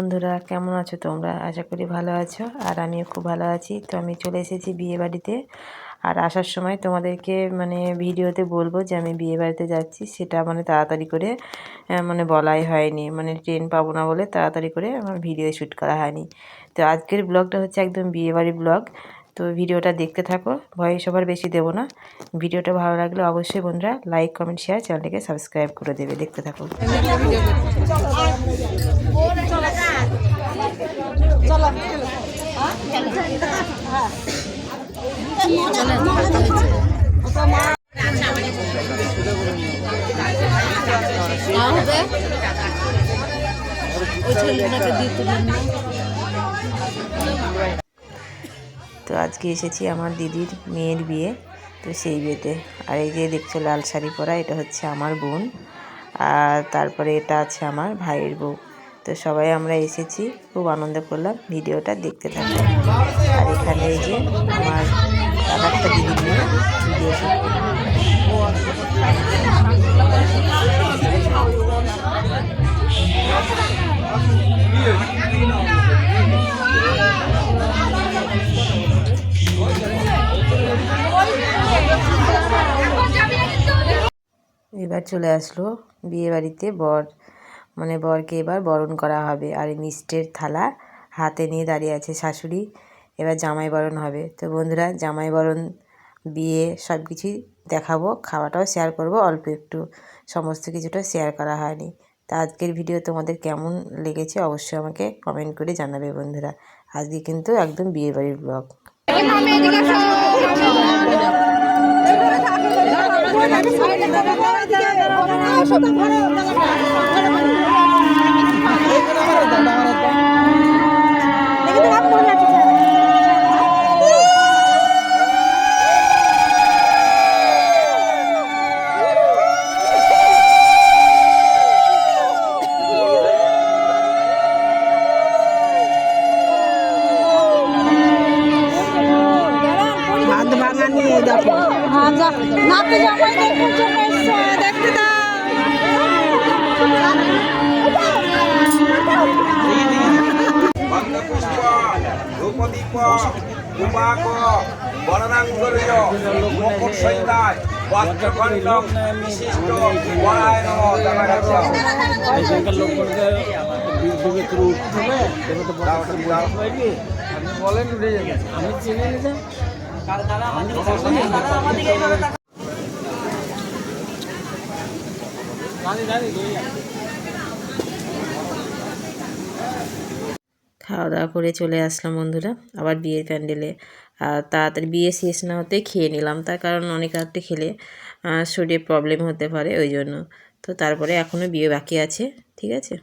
বন্ধুরা, কেমন আছো তোমরা? আশা করি ভালো আছো, আর আমিও খুব ভালো আছি। তো আমি চলে এসেছি বিয়ে বাড়িতে। আর আসার সময় তোমাদেরকে ভিডিওতে বলবো যে আমি বিয়ে বাড়িতে যাচ্ছি, সেটা তাড়াতাড়ি করে বলাই হয়নি, ট্রেন পাবো না বলে তাড়াতাড়ি করে আমার ভিডিও শ্যুট করা হয়নি। তো আজকের ব্লগটা হচ্ছে একদম বিয়েবাড়ি ব্লগ। তো ভিডিওটা দেখতে থাকো, ভয়েস ওভার বেশি দেবো না। ভিডিওটা ভালো লাগলে অবশ্যই বন্ধুরা লাইক, কমেন্ট, শেয়ার, চ্যানেলটাকে সাবস্ক্রাইব করে দেবে। দেখতে থাকো। তো আজকে এসেছি আমার দিদির মেয়ের বিয়ে, তো সেই বিয়েতে। আর এই যে দেখছো লাল শাড়ি পরা, এটা হচ্ছে আমার বোন। আর তারপরে এটা আছে আমার ভাইয়ের বউ। তো সবাই আমরা এসেছি, খুব আনন্দ করলাম। ভিডিওটা দেখতে থাকলাম। আর এখানে এই যে আমার আর একটা দিদির মেয়ে ভিডিও শুট করলাম। এবার চলে আসলো বিয়ে বাড়িতে বর, বরকে এবার বরণ করা হবে। আর মিষ্টের থালা হাতে নিয়ে দাঁড়িয়ে আছে শাশুড়ি। এবার জামাই বরণ হবে। তো বন্ধুরা, জামাই বরণ, বিয়ে সব কিছুই দেখাবো, খাওয়াটাও শেয়ার করব অল্প একটু, সমস্ত কিছুটা শেয়ার করা হয়নি। তা আজকের ভিডিও তোমাদের কেমন লেগেছে অবশ্যই আমাকে কমেন্ট করে জানাবে বন্ধুরা। আজকে কিন্তু একদম বিয়েবাড়ির ব্লগ। খাওয়া দাওয়া করে চলে আসলাম বন্ধুরা আবার বিয়ের প্যান্ডেলে। আর তাড়াতাড়ি বিয়ে শেষ না হতে খেয়ে নিলাম, তার কারণ অনেক রাত্রে খেলে শরীরে প্রবলেম হতে পারে, ওই জন্য। তো তারপরে এখনও বিয়ে বাকি আছে, ঠিক আছে।